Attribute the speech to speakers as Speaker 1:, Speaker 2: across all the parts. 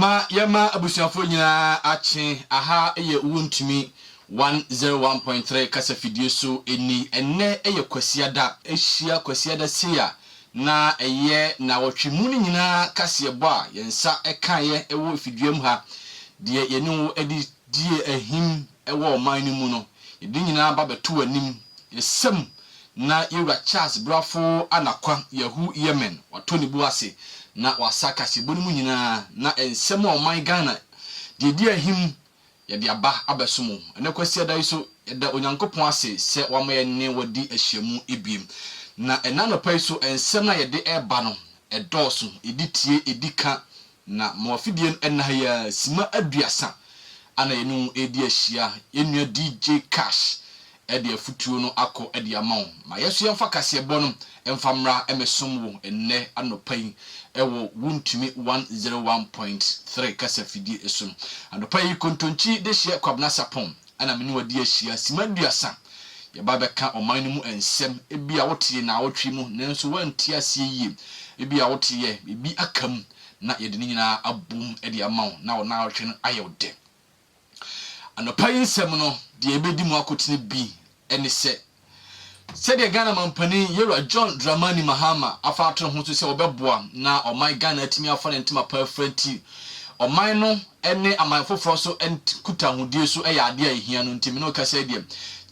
Speaker 1: Ma yama abusiafo nyina ache aha eye Wontumi 101.3 kasa fidie so eni enne eye kwasiada ehia kwasiada sia na eye na wotwemu ni nyina kase ebo a yensa ekaye ewo fiduem ha de yenu edi die ahim ewo man ni mu no edi nyina ba beto anim yesem na yewra Charles brafo anakwa yahu Yemen watoni bu ase na wasaka siboni mu nyina na ensem o man Ghana de di ahim ye de aba abesomo ene kwasi da iso da onyankopon ase se wamaye ne wadi ahyemu ebiem na enano pai so ensem na ye de eba no edoso editie edika na mofidie enna ya sima aduasa ana yenu edi ahia yenua DJ Cash edi afutuo no akọ edi amawo ma yeso yemfa kase ebo no emfamra emesomwo enne anopai ewo Wontumi 101.3 kasa fidie eso anopai Kontonkyidehye3 Kwabena Sarpong ana meni wadi ahia simaduasa ye ba beka oman mu ensem ebi a wotie na wotwe mu nanso wanti asie yie ebi a wotie ebi akam na ye de nyina abum edi amawo na wo na wotwe no ayewde anopai nsem no de ebedi mu akotene bi ene se de Ghana mampani yewra John Dramani Mahama afa atro ho so se obeboa na oman Ghana atimi afa ne ntema perfecti oman no ene aman foforo so kuta hodie so eya ade a ehia no ntimi no kasa de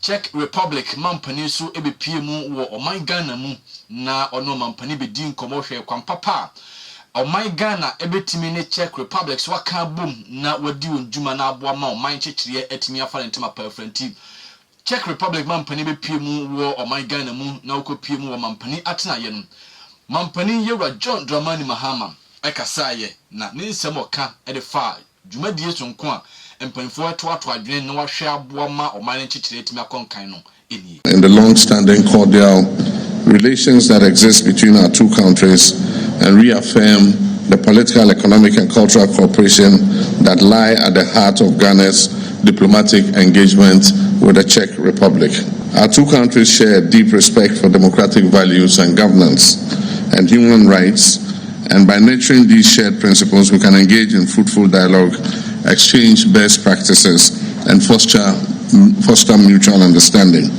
Speaker 1: Czech Republic mampani so ebepie mu wo oman Ghana mu na ono mampani bedi nkomo hwe kwampapa oman Ghana ebetimi ne Czech Republic so aka bom na wadi onjuma na aboa ma oman chechire atimi afa ne ntema perfecti Czech Republic mampani be pie mu wo oman Ghana mu na okopie mu wo mampani atena ye no mampani yewra John Dramani Mahama ekasaye na ne nsem oka ede fa dwumadie sonko a empanfo atoato adwene na wahwe aboa ma oman nchechire etimi akonkan no enie.
Speaker 2: In the long-standing cordial relations that exist between our two countries and reaffirm the political, economic and cultural cooperation that lie at the heart of Ghana's diplomatic engagement with the Czech Republic. Our two countries share deep respect for democratic values and governance and human rights, and by nurturing these shared principles, we can engage in fruitful dialogue, exchange best practices, and foster mutual understanding.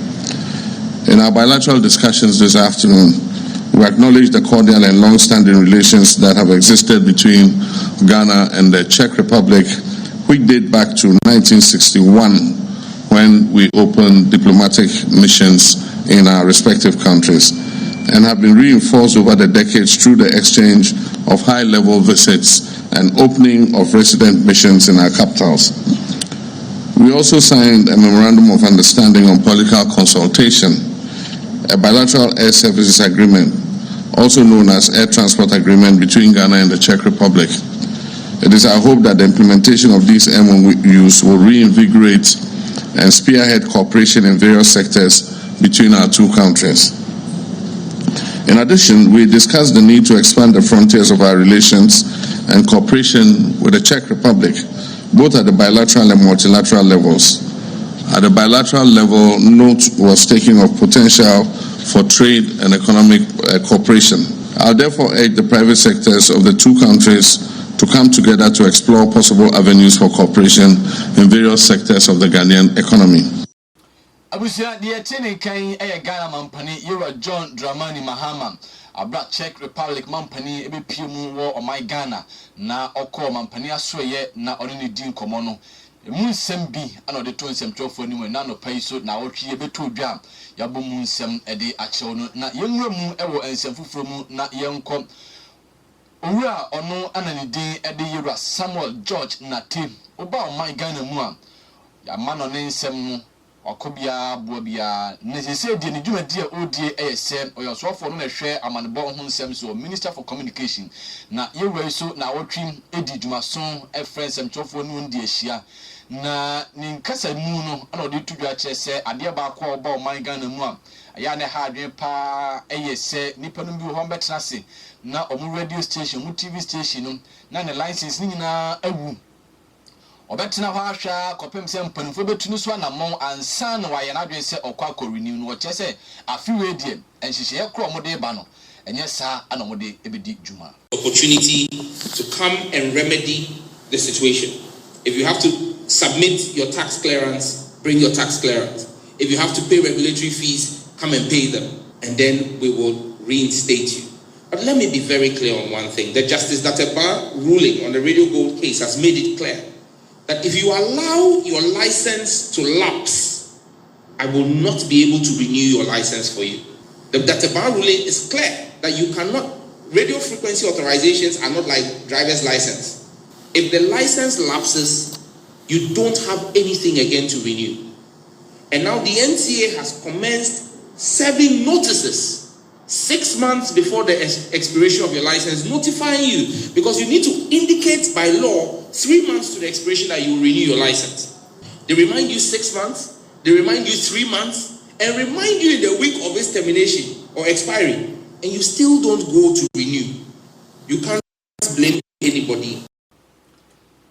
Speaker 2: In our bilateral discussions this afternoon, we acknowledge the cordial and long-standing relations that have existed between Ghana and the Czech Republic, which date back to 1961, when we opened diplomatic missions in our respective countries, and have been reinforced over the decades through the exchange of high-level visits and opening of resident missions in our capitals. We also signed a memorandum of understanding on political consultation, a bilateral air services agreement, also known as Air Transport Agreement between Ghana and the Czech Republic. It is our hope that the implementation of these MOUs will reinvigorate and spearhead cooperation in various sectors between our two countries. In addition, we discussed the need to expand the frontiers of our relations and cooperation with the Czech Republic, both at the bilateral and multilateral levels. At the bilateral level, note was taken of potential for trade and economic cooperation. I'll therefore urge the private sectors of the two countries to come together to explore possible avenues for cooperation in various sectors of the Ghanaian economy.
Speaker 1: Abusia de tene kan Ghana mampani yewra John Dramani Mahama abra Czech Republic mampani ebepie mu wo oman Ghana na okọ mampani asoye na oni ne din komo no emu nsem bi ana ode to nsem twofo ni mu na no pai so na wotwe beto dwa yabo mu nsem ede achewo no na yenwura mu ewo nsem fufuro mu na yenko owura ono ana ne din ede yewra Samuel George Nate oba oman Ghana mu a ya mano ne nsem no wakobia buabia nesese die ne dwumadi a odie eyese oyosofo no na hwe amanebo ho nsem so Minister for Communication na yewra so na wotwim edi dwumason efrensem twofo no ndi ahia na ni nkasa mu no ana odi tudwa kyerese ade ba akwa oba oman Ghana mu a ya ne ha adwen pa eyese nipa no bi ho betena se na omu radio station mu TV station no na ne license ni nyina awu obetena ho ahwa kopem se mpanifo betunu so na mon ansa na waye na adwen se okwa renew no che se afiwe die enhihye kro mo de ba no enye sa ana mo de ebedi juma
Speaker 3: opportunity to come and remedy the situation. If you have to submit your tax clearance, bring your tax clearance. If you have to pay regulatory fees, come and pay them, and then we will reinstate you. But let me be very clear on one thing. The Justice Dateba ruling on the Radio Gold case has made it clear that if you allow your license to lapse, I will not be able to renew your license for you. The Dateba ruling is clear that you cannot, radio frequency authorizations are not like driver's license. If the license lapses, you don't have anything again to renew. And now the NCA has commenced serving notices 6 months before the expiration of your license, notifying you, because you need to indicate by law 3 months to the expiration that you will renew your license. They remind you 6 months, they remind you 3 months, and remind you in the week of its termination or expiry, and you still don't go to renew. You can't blame anybody.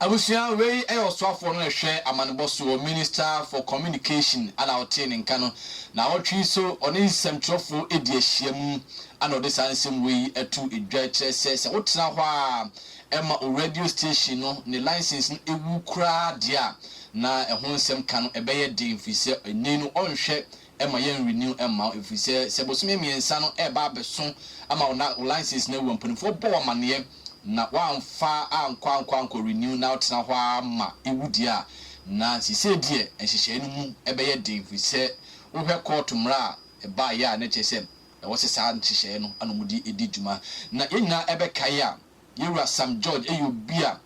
Speaker 1: Abusia wey swafo no hwe amaneboso Minister for Communication and outin nkano na otwi so oni semtrofo edi ahyiam ana ode sansem wey atu edwa kyerese wotena ho a ema o radio station no ne license no ewu kura dia na ehon nsem kan ebeye din fise eni no onhwe ema yen renew ema efise sebosome miensa no eba abeso ama ona license na ewu mpanifo bo amane na wamfa ankwa renew na otena ho ma ewudia na sise die enhyehyɛ no mu ebeye din fise wohwɛ court mra eba ya na kyese wo se sa nhyehyɛ no anomudi edi dwuma na yenya ebɛkae a yewura Sam George eyobia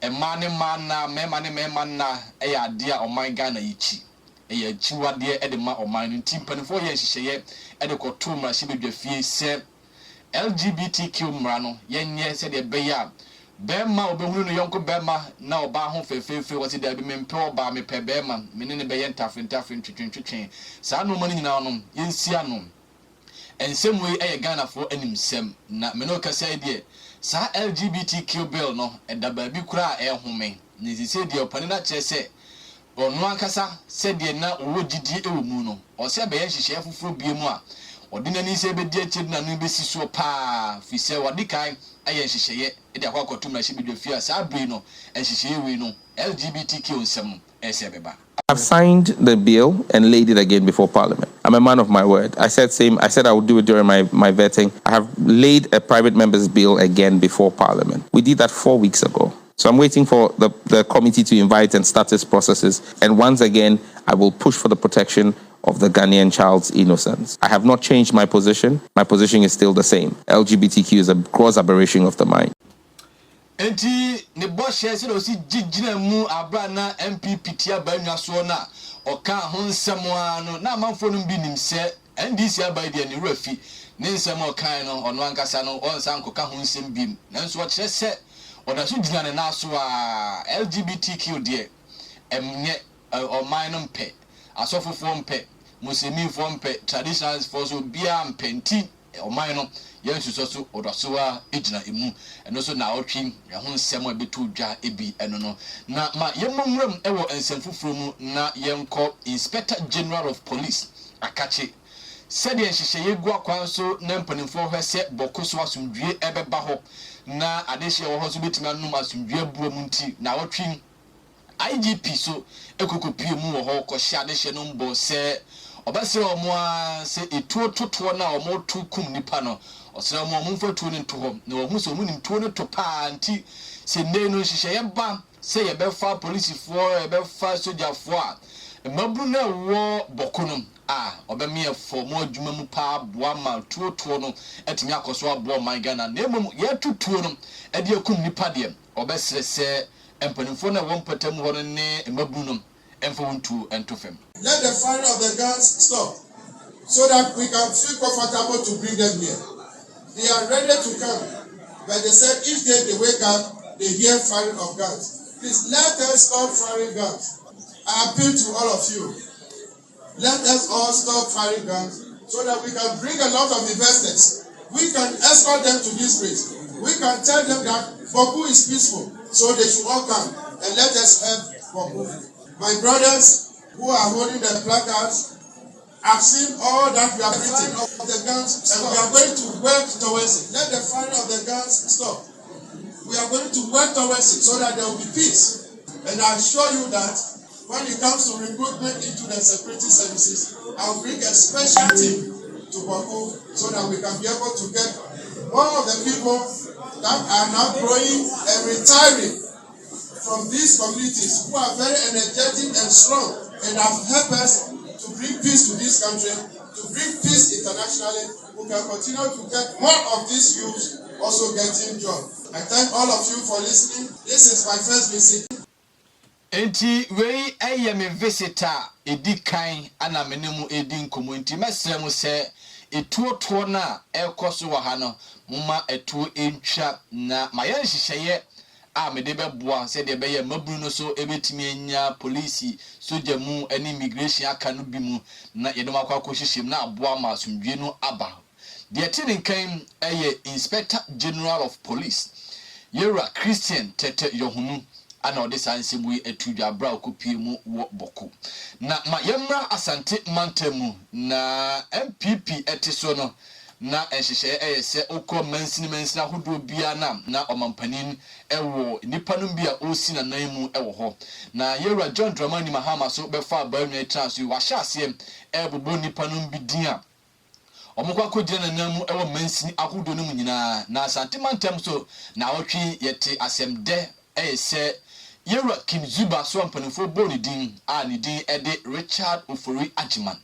Speaker 1: emane mana mema na eya ade a oman Ghana yichi eya chiwade ede ma oman no timpanifo ye nhyehyɛ ede koto mra hye bedwa fie se LGBTQ mrano yenye said de beya bema obehunu no yonko bema na oba ho fefefe wose da bi mempe oba me pe bema menene beye ntafin twetwen saa no mani nyina no yensia no ensem we eye Ghana fo animsem na me no kasa de saa LGBTQ bill no eda ba bi kura ehome ni sise de opani na kyese ono akasa said de na owo gidi ewumu no o se beye hyehyɛ foforo biemu a ordinary se be die chid na no be siso pa fi se wadi kai aye hyehyeye e de akwakotum na hye bedwa fi asa abre no hyehyeye we no LGBTQ nsem esebeba.
Speaker 4: I've signed the bill and laid it again before Parliament. I'm a man of my word. I said I would do it during my vetting. I have laid a private member's bill again before Parliament. We did that 4 weeks ago. So I'm waiting for the committee to invite and start its processes. And once again, I will push for the protection of the Ghanaian child's innocence. I have not changed my position. My position is still the same. LGBTQ is a gross aberration of the mind.
Speaker 1: Enti ne boshe se do si gigina mu abra na MPP tia ba nwa so na oka ho nsem ano na amanfo no bi nim se NDC abai de ne rafi ne nsem okan no ono ankasa no onsan koka ho nsem bim nanso o kire se oda so gina ne na so a LGBTQ de emne o man no mpe asofofo mpe muslimi fo mpe traditionals fo so bia mpenti o man no yensuso so odosoa ejina emu eno so na otwi ho nsem abetu dwa ebi eno no na ma yemmomram ewo ensem fufuro mu na yenko Inspector General of Police akache said yenhyehyɛ yegu akwan so na mpanimfo hwese bokoso asomdwie ebeba ho na adehye wo ho so betima num asomdwie abuo mu nti na otwi IGP so ekokopie mu wo ho ko hye adehye no mbo se obase omo a se etuo totoɔ na omo tu kum nipa no osere omo mfo tuo ne nto ho na omo so omo nim tuo ne to pa nti se ne no hyehyɛ ye ba se ye be fa policefoɔ ye be fa sojafoɔ a mabru na wo bokonom a obemie fo mo adwuma mu pa boa ma tuo no etimi akoso abo man Ghana na emom ye tutuo no e de akum nipa de obesere se empanimfo na wo mpatam ho no ne mabru no emfo wontu entofem.
Speaker 2: Let the firing of the guns stop so that we can feel comfortable to bring them here. They are ready to come, but they said if they wake up, they hear firing of guns. Please let them stop firing guns. I appeal to all of you. Let us all stop firing guns so that we can bring a lot of investors. We can escort them to this place. We can tell them that Boku is peaceful, so they should all come and let us help Boku. My brothers who are holding the placards, I've seen all that we have written of the guns, and we are going to work towards it. Let the firing of the guns stop.
Speaker 5: we are going to work towards it so that there will be peace. And I assure you that when it comes to recruitment into the security services, I'll bring a special team to Baku so that we can be able to get more of the people that are now growing and retiring from these communities who are very energetic and strong and have helped us to bring peace to this country, to bring peace internationally. We can continue to get more of these youths also getting jobs. I thank all of you for listening. This is my first visit.
Speaker 1: Enti wei eye me visitor edi kan ana menemu edi nkomo enti mesrem se etuotuo na ekoso wa ha no muma etuo entwa na maye nhihye a me de beboa se de beye maburu no so ebetimi anya police soja mu ani immigration aka no bi mu na yedom akwa hyehyem na aboa ma asumdwe no aba de tinin kan eye Inspector General of Police Yera Christian Tete Yohunu ana ode sansemu etudwa bra okopie mu wo boko na ma yemra asante mantemu na MPP etiso no na ehihye eyese okọ mansini ahodo bia na omampanin ewo nipa no bia osi na nan mu ewo ho na Yera John Dramani Mahama so befa baanu etranso wa hyase ebobo nipa no bi din a omukwa kogina nan mu ewo mansini ahodo no mu nyina na asante mantem so na wotwe yete asemde eyese Yera Kinzuba so ampanifo boni din a ni din ede Richard Ofori Ajiman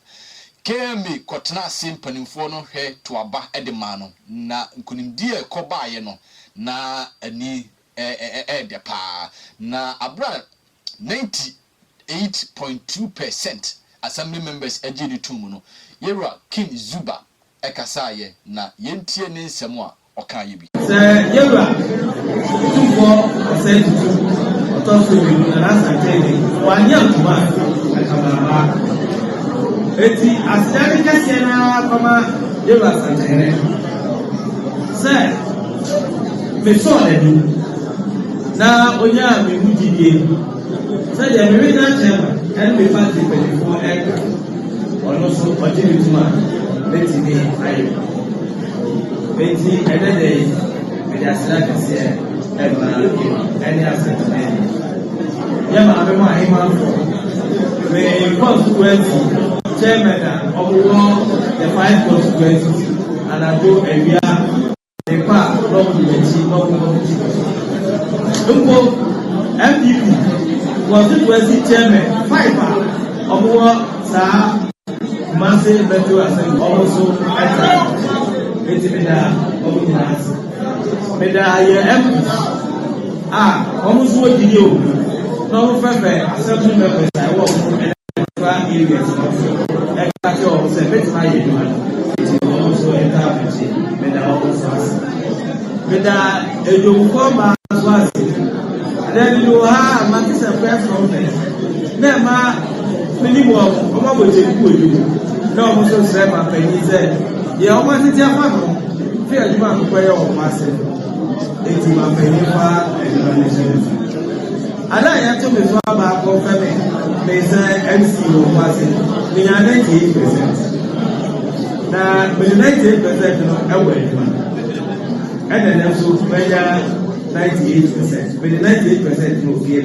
Speaker 1: KMB kotena simpanifo no hwe to aba ede ma no na nkunimdie kobaaye no na ani ede pa na abra 98.2% assembly members ejini tumu no Yera Kinzuba ekasaye na yentie ne nsem a oka yebi
Speaker 6: se Yera tuko osetu otoso bi na asante wanya kuma akamara eti asante kase na kama Yera asante se me so le bi na onya me hujidie se ye me na chema en me fa ti pe fo eka ono so ojiri tuma leti ni ayo eti edede me ya asante kase any asset man. Yama abemo ahima we constituency chairman of the 5 constituencies and I go area the park no MPP constituency chairman 5 of sa massive metro assembly also Meda ye MP almost what did you no fair assembly members I work in areas of separate my it also enter Meda almost Meda you come as well then you have Matisa press conference nema minimum omo je ku oju no mo so say ma pe ni say ye omo ti ti afa no fi ajuma ko ye o ma se eti ma pe ni fa ala ya to me so ba ko fe me say MC o ma se me ya 98% na me 98% no e we ajuma and then so me ya 98%. But the 98% no fear.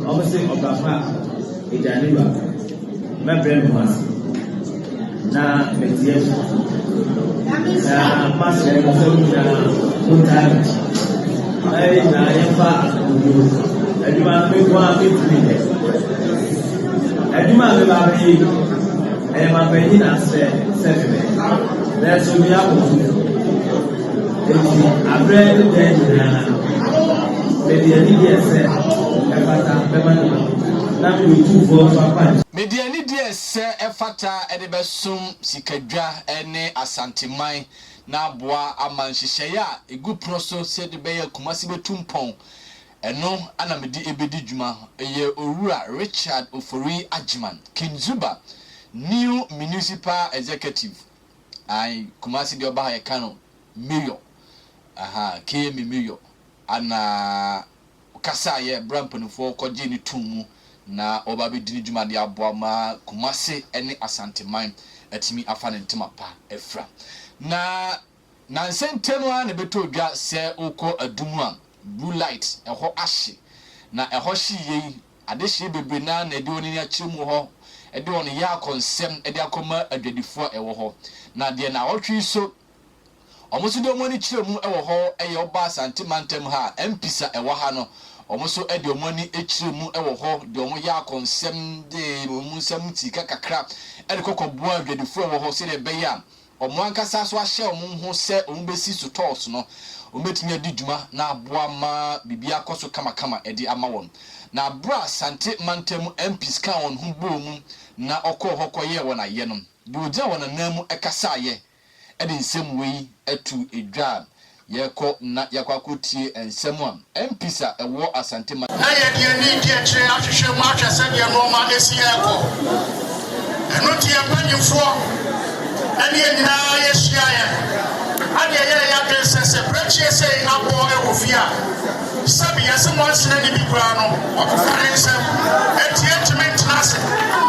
Speaker 6: Obviously, of the fact, it's a new my brain was now, mediation. Master, Wontumi. I am back. I do not make 150 minutes. I do not have I am a penny and 7 minutes. That's what we have to do. I read
Speaker 1: Mediani DS efata edebesum sikadwa ene asanteman na aboa amanhyehyɛ a egu proso se de beye kumasi betumpon eno ana medi ebedi dwuma eye owura Richard Ofori Ajiman Kinzuba new municipal executive ai kumasi de oba ye kano mayor KM mayor ana kasa ye brampanfo koje ni tumu na oba be dini dwuma de aboa ma kumase ene asanteman atimi afa ne ntema pa efra na nsentenu a ne beto dwa se ukọ adumu a blue light ɛhɔ ahye na ɛhɔ hye yi ade hye bebre na ɛde oni akyire mu hɔ ɛde on yɛ akonsɛm ɛde akɔma adwadifo ɛwɔ hɔ na de na ɔtwi so ɔmo de ɔmo ni kyire mu ɛwɔ hɔ ɛyɛ ɔba asante mantam ha empisa ɛwɔ ha no ɔmo so ɛde ɔmo ni akyire mu ɛwɔ hɔ de ɔmo yɛ akonsɛm de ɔmo nsɛm ti kakra ɛde kɔkɔboa adwadifo ɛwɔ hɔ sɛ de bɛyɛ ɔmo ankasa so ahyɛ ɔmo ho sɛ ɔmo besi so tɔɔs no ɔmo betumi adi dwuma na aboa ma bibia akɔso kama ɛde ama wɔn na bra sante mantam MPs kan wɔn ho bɔ mu na ɔkɔ hɔ kɔyɛ wɔn ayɛ no de ogya wɔn nan mu ɛkasa ayɛ ɛde nsɛm wei atu edwa yɛkɔ na yakwakotie nsɛm a MPs a ɛwɔ asante mantam
Speaker 7: na yɛ de ani die kyerɛ ahwehwɛ mu ahwɛ sɛ deɛ nɔɔma esi ɛkɔ ɛno tie mpanyinfoɔ ɛne nyinaa yɛhyia yɛ ade yɛ yɛ sɛ brɛkyɛ sɛ abɔ ɛwɔ fie a sabi yɛsɛ mo asena ne bi koraa no ɔkɔfare nsɛm ɛtie ntumi ntena ase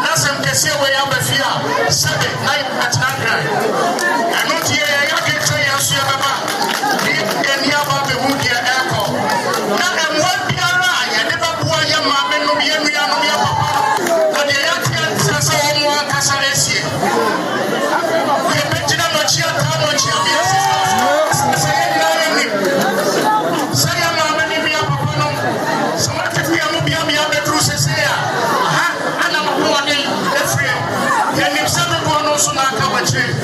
Speaker 7: na sɛm kɛseɛ wɔ yɛ aba fie a sabi na ɛtena kran ɛno tie yɛ kyerɛ yɛ nso yɛbɛba ne ani aba bɛhu deɛ ɛkɔ na ɛmmoa biara a yɛde bɛboa yɛ maame nom yɛ nuanom yɛ papa na deɛ yɛateɛ nsɛ sɛ wɔn mo ankasa asie yɛbɛgyina nɔkyi ataa nɔkyi abiɛsi sɛ yɛnyina yɛnim sɛ yɛ maame ne bia papa no sɛ wɔatefia mu bia bɛduru sɛsɛ a ha ana mahoɔden afiri yɛnim sɛ dodoɔ no so na aka wakyire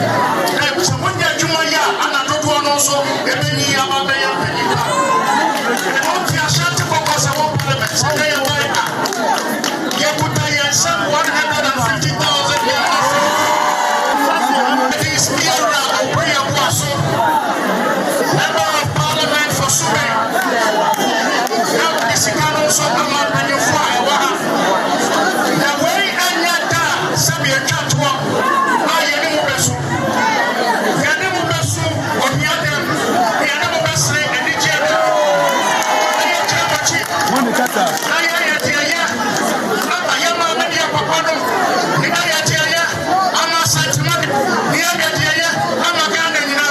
Speaker 7: na sɛ wonya adwuma yɛ a ana dodoɔ no so ɛbɛnyi aba bɛyɛ mpanyinka ɔnti ahyɛnte kɔkɔ sɛ wɔ parliament sɛ ka yɛbae a yɛkuta yɛn nsɛm 150,000 Member of Parliament for Sudan. Now, this is also a man when you fly. The way I let that, Sabia Catwa, I am a vessel. The animal vessel on the other, the animal vessel, and the jet. I am Jamachi. I am Tia. I am a media papano. I Tia. I'm a sentiment. I'm a gun and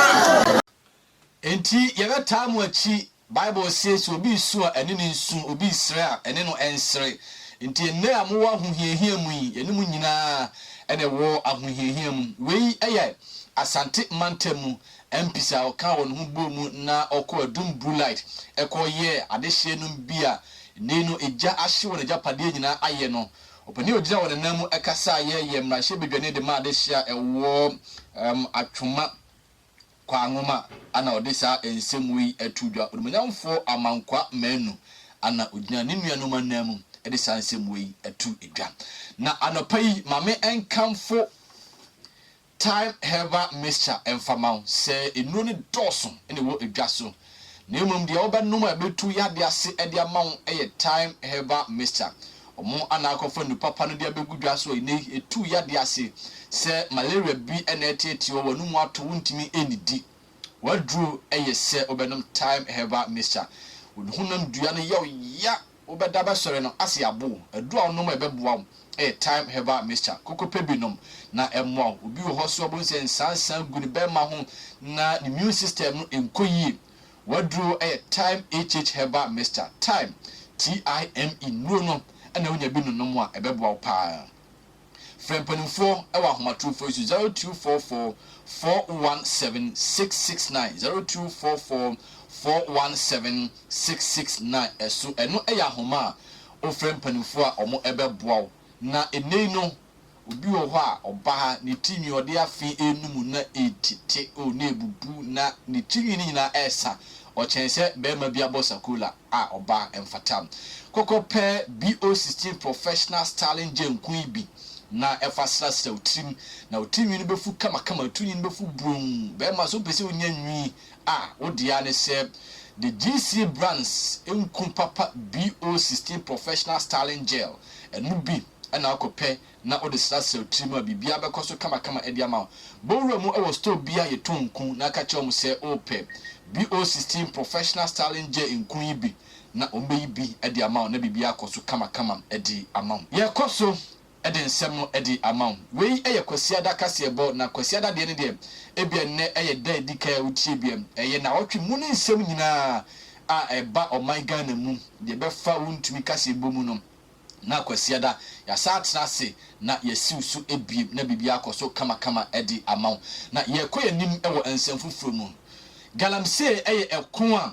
Speaker 1: enti yɛbɛ time wachi Bible says obi su a ɛne ne nsu obi srɛ a ɛne no ɛnsrɛ enti enne a mo wa ahohiahia mu yi ɛne mu nyinaa ɛne wɔ ahohiahia mu wei ɛyɛ asante mantam mu MPs a ɔka wɔn ho bɔ mu na ɔkɔ adum blue light ɛkɔ yɛ adehye no bi a ne no egya ahye wɔn egya padeɛ nyinaa ayɛ no ɔpani ogyina wɔn nan mu ɛkasa ayɛ yɛ mmarahyɛ bedwane de ma adehye a ɛwɔ atwoma kwa ngoma ana odisa ensemu yi atudwa odumanyamfo amankwa manu ana ogyina ne nuanom anamu edisa ensemu yi atu edwa na anopa yi mame enkamfo time herbal mixture enfamao se enuro ne doso ene wo edwa so na emum de obanom abetu yade ase ede amawo eye time herbal mixture omo ana akofo nu papa no de abegudwa so ene etu yade ase se malaria bi ene etieti wo wonu mu ato wontimi enidi wadru eye se obenom time herbal mixture wohunam dua no ya obeda ba sore no ase abo adu a onom ebeboa time herbal mixture kokope binom na emmo obi wo hoso obonse nsansan guni be ma ho na immune system no enkoyi wadru time herbal mixture time time no ana wonya bi no mo a ebeboa pa Frempanifo ewa homatrufo isu 0244 417 669 0244 417 669 eso eno eya homa o frempanifo a omo ebeboa na enei no obi wo ho a oba ne tinwi ode afi enum na etite o na ebubu na ne tinwi ni nyina esa o chense be ma bia bosakula a oba emfata kokope BO16 professional styling gel kunbi na efasra se utim na utimi ni befu kama utimi ni befu brum be ma so pese onya nwi a odia ne se the GC brands enkun papa BO16 professional styling gel enu bi ana akope na odisra se utim a bibia bekoso kama edi ama bowra mu e store bia ye tonkun na ka che mu se ope BO16 professional styling gel enkun ibi na ombe ibi edi ama na bibia akoso kama edi ama ye koso eden nsem no edi amount wei eye kwasiada kasebo na kwasiada de ne de ebia ne eye da edika utie bia eye na otwe mu ne nsem nyina a eba oman Ghana mu de befa Wontumi kase bomu no na kwasiada ya satra se na yesiw so ebiem na bibia akoso kama edi amaw na ye koyanim ewo ensemfufuro mu galamse eye ekon a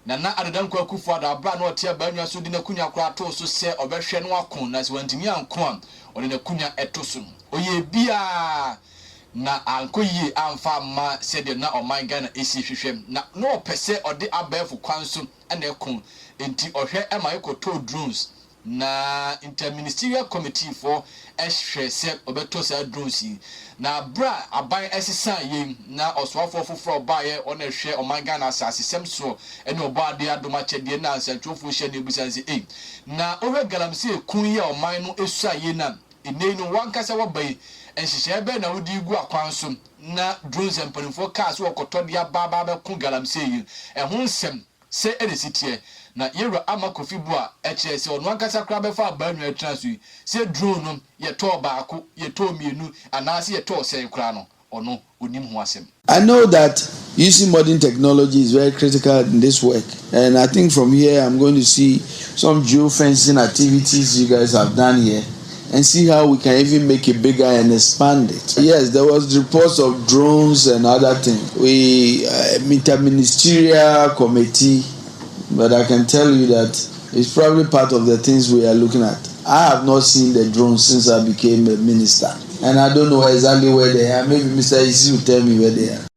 Speaker 1: na adedankwa akufo ada abra na otia banwa so di na kunya kora to so se obehwe no akon na se wantimi ankon a ode na kunya eto so oye bia na ankoyi amfa ma se de na oman Ghana esi hwehwem na no pese ode abafu kwanso na ekon enti ohwe ema ekoto drones na interministerial committee for ehwe se obeto sa drones na bra aban esisa ye na oswafo foforo baye ona hwe oman Ghana asasem so ene obade adoma chede na ansantwofo hye na ebusanse na owe galamse kun ye oman no esu aye na enei no wankasa wabai enhihye be na wodi gu akwanso na drones empanifo cars wokoto dia baba be kun galamse yi ehun nsem se edesitie na yero amakofi bua eche se onu ankasa kra be fa banwa atransu se drone no ye to baako ye to mienu anase ye to se kra no ono onim ho asem.
Speaker 8: I know that using modern technology is very critical in this work, and I think from here I'm going to see some geofencing activities you guys have done here and see how we can even make it bigger and expand it. Yes, there was reports of drones and other things. We interministerial committee, but I can tell you that it's probably part of the things we are looking at. I have not seen the drones since I became a minister, and I don't know exactly where they are. Maybe Mr. Isi will tell me where they are.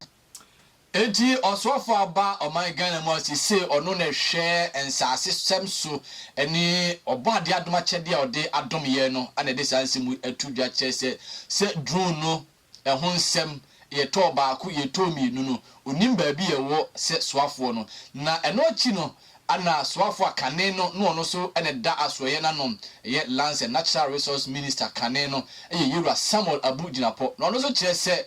Speaker 1: Enti oswafo aba oman Ghana mo se ono na hwe ensase semso eni obade adoma chede ode adom ye no ana de sanse mu atudwa chese se drone no ehon sem ye to baako ye to mienu no onim ba bi ye wo se swafo no na eno chi no ana swafo akane no no ono so ene da asoye na no ye Lands and Natural Resource Minister kane no eye Yura Samuel Abujinapo no ono so kire se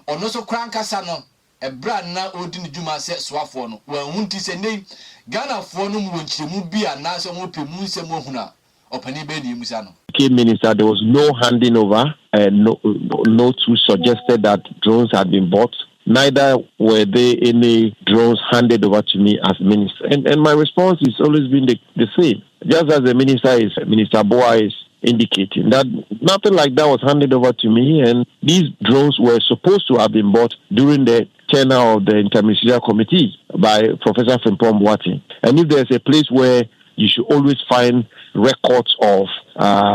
Speaker 1: ono so krankasa no ebra na odin djuma se swafo no wa hunti se nei Ghana fo no mu nchiremu bia na so mo pemu nsem ohuna opani be ni musa no.
Speaker 9: Minister, there was no handing over, no two suggested that drones had been bought. Neither were there any drones handed over to me as minister. And my response has always been the same. Just as the Minister Boa is indicating, that nothing like that was handed over to me, and these drones were supposed to have been bought during the tenure of the Interministerial Committee by Professor Frimpong Boateng. And if there's a place where you should always find records of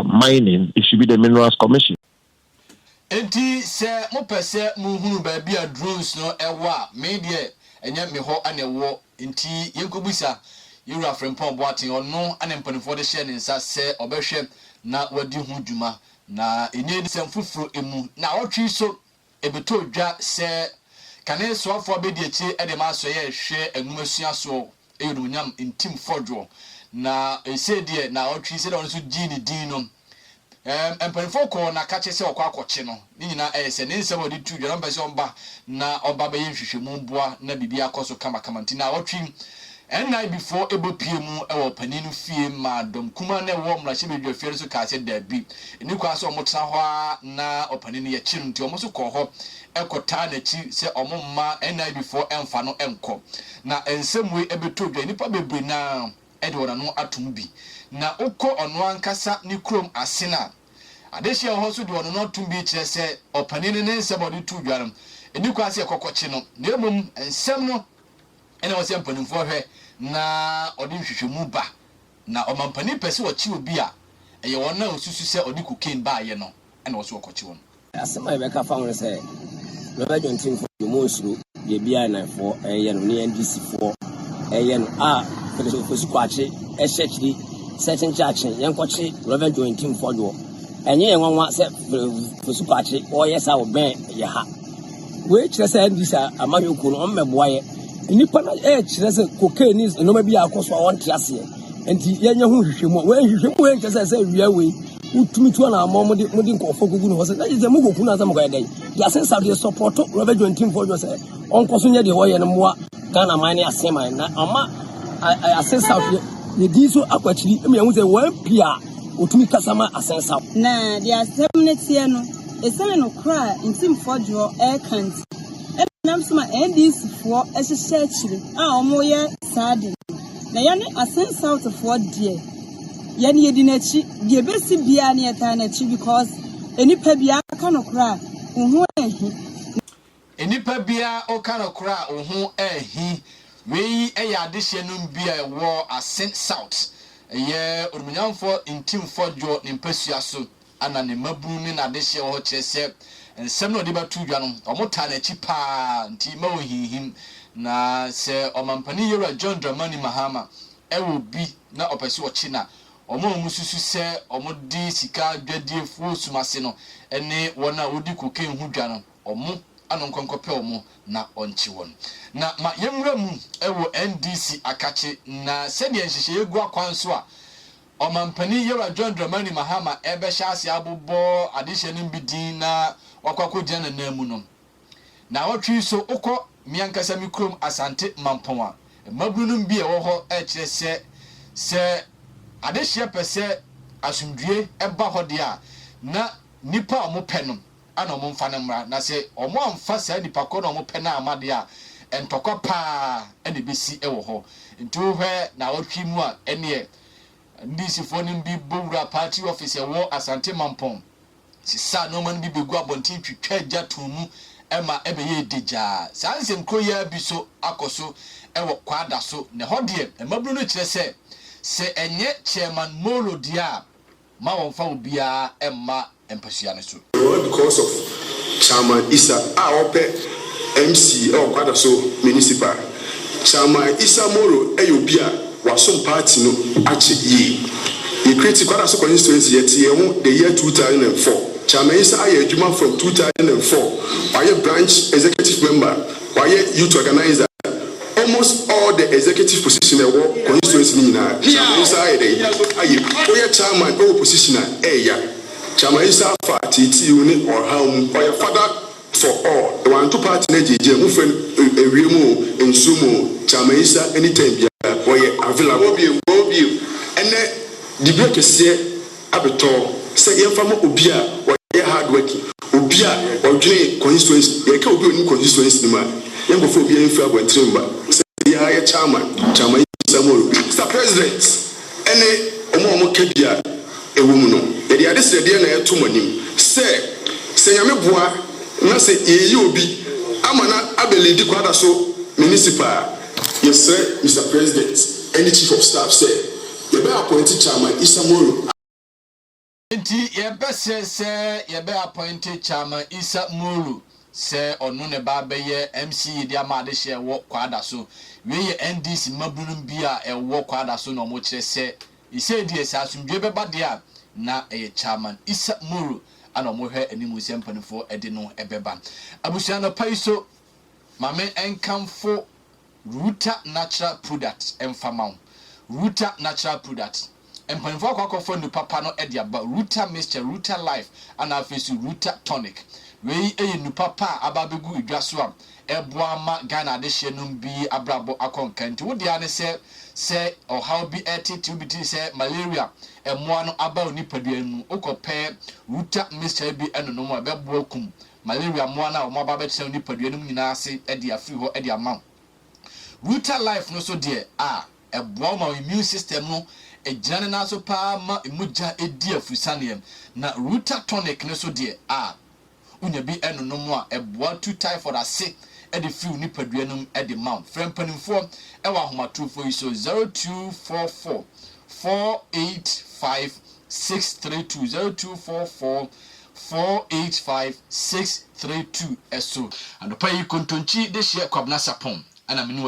Speaker 9: mining, it should be the Minerals Commission.
Speaker 1: Enti se mo pese mo hunu ba bia drones no ewa media enya me ho anewo enti yenkobisa Yura Frimpong Boateng ono anempanifo de hye ne nsa se obehwe na wadi hu dwuma na enye de semfufuro emu na otwi so ebeto dwa se kane soafo abedi echi ede ma so ye hwe enwumasua so eyunyam intim fodwo na esedie na otwi se de ono so gini din no empanifo ko na kache se okwa akoche no ni nyina se ne nse wodi tu dwa namba se omba na oba be nhwehwemu boa na bibia akoso kama nti na otwi and before able PM or Paninu Fee, Madam Kumane warm like she made your fears to catch it there be. And you cross almost na or Panini chin to almost call her Echo Tana Chi say or Mama and before Enfano Enco. Now, in some way, able to be any probably now Edward and no atumbi. Now, Oko on one cassa new chrome as sinner. Adesha also do not to be say or Panini and somebody to Garam. And you cross a cocochino, near mum and Semno. And I was employing for her na odin hwehwemu ba na omampani pese wachi obi a eye wona osusu se odi cocaine ba ye no and was wakochi won
Speaker 10: asema be ka fa won se no ba jontin for mo nsuru ye bia na for eye no ne NDC for eye no a pele so fosu kwachi e shechiri certain action yen kwachi Reverend jontin for do enye yen wanwa se fosu kwachi o yes a oben ye ha we kire se NDC amayoku no mmeboaye nipa na kire se cocaine is no ma bia akoso a won tiase enti yenye hu hwehwemu we hwehwemu we kire se wiya we utumi tu na modi nkofo gugu no se na je mugoku na sam ko yedai ya sense of the support Reverend jontin for do se onkoso nye de ho ye no moa Ghana mine asema na ama sense of the diso akwachiri em yehu se one pia utumi kasama asensa
Speaker 11: na the assembly no esane no kra intim fojo air can't nam suma NDC for ehyehyechiri a omo ye sade na yɛne asen south for deɛ yɛne yɛdi n'akyi deɛ bɛsi biara ne yɛtaa n'akyi because enipa biara ka no kora ho ehi
Speaker 1: enipa biara ɔka no kora ho ehi wei ɛyɛ adehye no bia ɛwɔ asen south ɛyɛ orumunyamfo ntimfo dwo ne mpasua so ana ne mabunu ne n'adehye wɔ kyerɛ sɛ nsɛm no de bɛto dwa no ɔmo ta n'akyi paa nti ma wɔ hinhim na sɛ ɔmampani yɛwura John Dramani Mahama ɛwɔ bi na ɔpɛsi ɔkyi na ɔmo susu sɛ ɔmo di sika dwadie fo sumase no ɛne wɔn a wodi kokain ho dwa no ɔmo anonkɔnkɔpɛ ɔmo na ɔnkye wɔn na ma yɛmura mu ɛwɔ NDC akache na sɛdeɛ nhyehyɛ egu akwan so a ɔmampani yɛwura John Dramani Mahama ɛbɛhyɛ ase abobɔ adehye no bi din na wakɔkɔ gyina na mu no na wɔtwi so okɔ miankasa mikrom asante mampɔn a mabunu no bi ɛwɔ hɔ ɛkyerɛ sɛ adehye pɛsɛ asumdue ɛba hɔ de a na nipa a ɔmo pɛ no ana ɔmo mfa no mmra na sɛ ɔmo amfa saa nipa kɔ na ɔmo pɛ na amade a ɛntɔkɔ paa ɛna besi ɛwɔ hɔ nti wohwɛ na wɔtwi mu a ɛneɛ ndisifoɔ no bi bowura party office ɛwɔ asante mampɔn sisa no man bi begu abɔnten twitwa agya tomu ɛma ɛbɛyɛ digya saa nsɛm kroya bi so akɔso ɛwɔ kwada so ne hɔ deɛ ɛmaburu no kyerɛ sɛ ɛnyɛ chairman Molo dia ma wɔmfa obia ɛma empasua no so
Speaker 5: because of Chairman Isa ope MC kwada so municipal Chairman Isa Molo obia wasom party no achi ye create kwada so constituency yet the year 2004 Chairman Isa adwuma from 2004 why branch executive member why youth organizer almost all the executive position at constituency nina Chairman Isa chairman position Chairman Isa for TT unit or home or father for all the one two party na jeje mu friend ewiemu ensumo Chairman Isa anytime available be and the break is abeto say yemfa obi a hard working obi a odwene constituency ye ka obi oni constituency ma yemfa obi a mfa abontremba say ya chairman Isa Molo Mr. President ene omo kabia ewum no ye ade srede na eto manim say yame boa na say ye obi amana abeledi kwada so municipal yes sir Mr. President any chief of staff say you be appointed Chairman Isa Molo
Speaker 1: nti yebe appointed Chairman Isa Molo se onu ne ba beye MC di amade hye wo kwada so we ye NDC mabunum bia ewo kwada so no mo kire se ise die se asumdwe beba de a na Chairman Isa Molo ana mo hwe animu sempanfo ede no ebeba abusua no paiso mame enkamfo Ruta natural product enfamao Ruta natural product empanfo akwakwafo no papa no ede aba Ruta mixture Ruta life ana afesu Ruta tonic wei nu papa ababegu idwaso am eboa ma Ghana de hye no bi abrabo akonkanti wo dia ne se how bi attitude bi se malaria emoa no aba oni padua nu okopɛ Ruta mixture bi eno no mo abeboa kum malaria moa na o mo aba bɛkyɛ oni padua nu nyina ase ede afri ho ede ama Ruta life no so de eboa ma immune system no ejane na so pa ma emuja edi afusane na Ruta tonic no so de unya bi eno no mo a eboa to typhoid ase ede fiu ni paduanum ede mount frempanimfo e wa ahomatofo yi so 0244 485 632 0244 485 632 eso and Kontonkyidehye3 Kwabena Sarpong ana meni